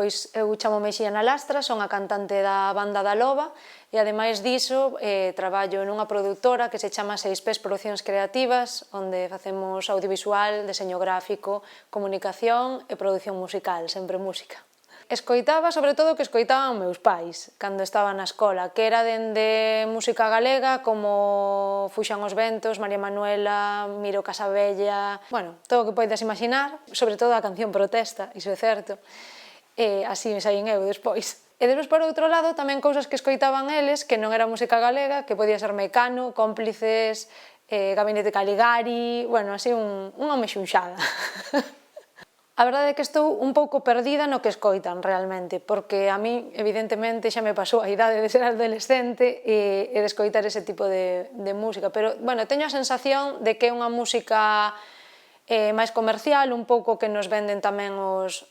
Pois eu chamo Xiana Lastra, son a cantante da banda da Loba e ademais diso traballo nunha produtora que se chama 6Ps Producións Creativas, onde facemos audiovisual, deseño gráfico, comunicación e produción musical, sempre música. Escoitaba sobre todo o que escoitaban meus pais cando estaba na escola, que era dende música galega como Fuxan os ventos, María Manuela, Miro Casabella, bueno, todo o que poidas imaginar, sobre todo a canción protesta, iso é certo, e así me saín eu despois. E despois, por outro lado, tamén cousas que escoitaban eles, que non era música galega, que podía ser Mecano, Cómplices, Gabinete Caligari, bueno, así unha mexunxada. A verdade é que estou un pouco perdida no que escoitan realmente, porque a mí, evidentemente, xa me pasou a idade de ser adolescente e de escoitar ese tipo de música, pero, bueno, teño a sensación de que é unha música máis comercial, un pouco que nos venden tamén os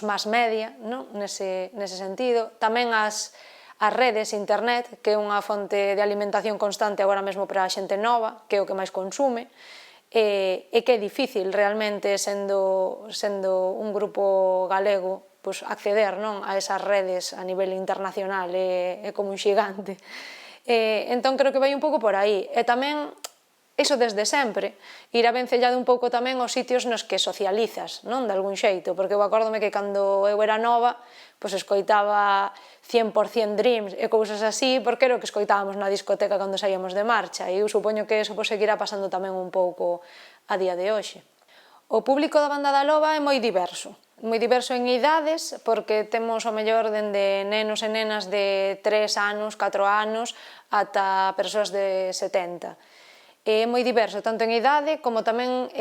mass media, nese sentido. Tamén as redes, internet, que é unha fonte de alimentación constante agora mesmo para a xente nova, que é o que máis consume, e que é difícil realmente, sendo un grupo galego, acceder a esas redes a nivel internacional, é como un xigante. Entón creo que vai un pouco por aí. E tamén, iso desde sempre, ir avencellado un pouco tamén aos sitios nos que socializas, de algún xeito, porque eu acórdome que cando eu era nova, escoitaba 100% Dreams e cousas así, porque era o que escoitábamos na discoteca cando saíamos de marcha, e eu supoño que eso seguirá pasando tamén un pouco a día de hoxe. O público da banda da Loba é moi diverso en idades, porque temos ao mellor dende nenos e nenas de 3 anos, 4 anos, ata persoas de 70. É moi diverso, tanto en idade como tamén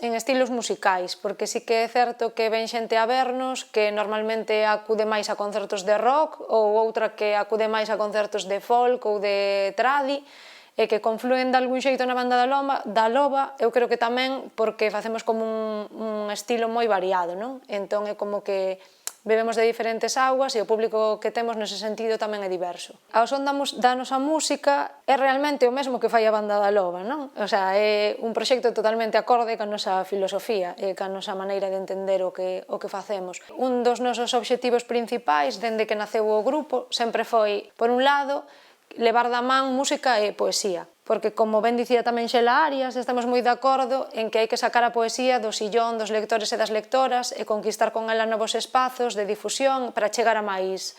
en estilos musicais, porque sí que é certo que ven xente a vernos que normalmente acude máis a concertos de rock ou outra que acude máis a concertos de folk ou de tradi e que confluen de algún xeito na banda da Loba, eu creo que tamén porque facemos como un estilo moi variado, entón é como que bebemos de diferentes augas e o público que temos nese sentido tamén é diverso. A son da nosa música é realmente o mesmo que fai a banda da Loba, O sea, é un proxecto totalmente acorde ca nosa filosofía e ca nosa maneira de entender o que facemos. Un dos nosos obxectivos principais, dende que naceu o grupo, sempre foi, por un lado, levar da man música e poesía, porque, como ben dicía tamén Xela Arias, estamos moi de acordo en que hai que sacar a poesía do sillón dos lectores e das lectoras e conquistar con ela novos espazos de difusión para chegar a máis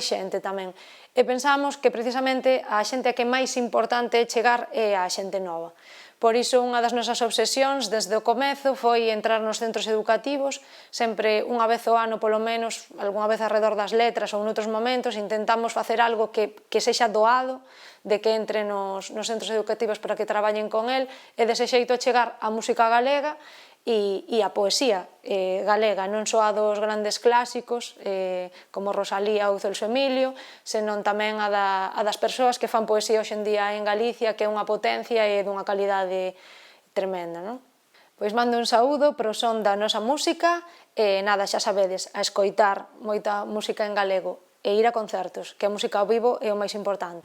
xente tamén. E pensamos que precisamente a xente a que máis importante é chegar é a xente nova. Por iso, unha das nosas obsesións desde o comezo foi entrar nos centros educativos, sempre unha vez ao ano polo menos, algunha vez arredor das letras ou noutros momentos, intentamos facer algo que sexa doado, de que entre nos centros educativos para que traballen con el, e dese xeito chegar a música galega e a poesía galega, non só a dos grandes clásicos como Rosalía ou Celso Emilio, senón tamén a das persoas que fan poesía hoxe en día en Galicia, que é unha potencia e dunha calidade tremenda. Pois mando un saúdo pro son da nosa música e nada, xa sabedes, a escoitar moita música en galego e ir a concertos, que a música ao vivo é o máis importante.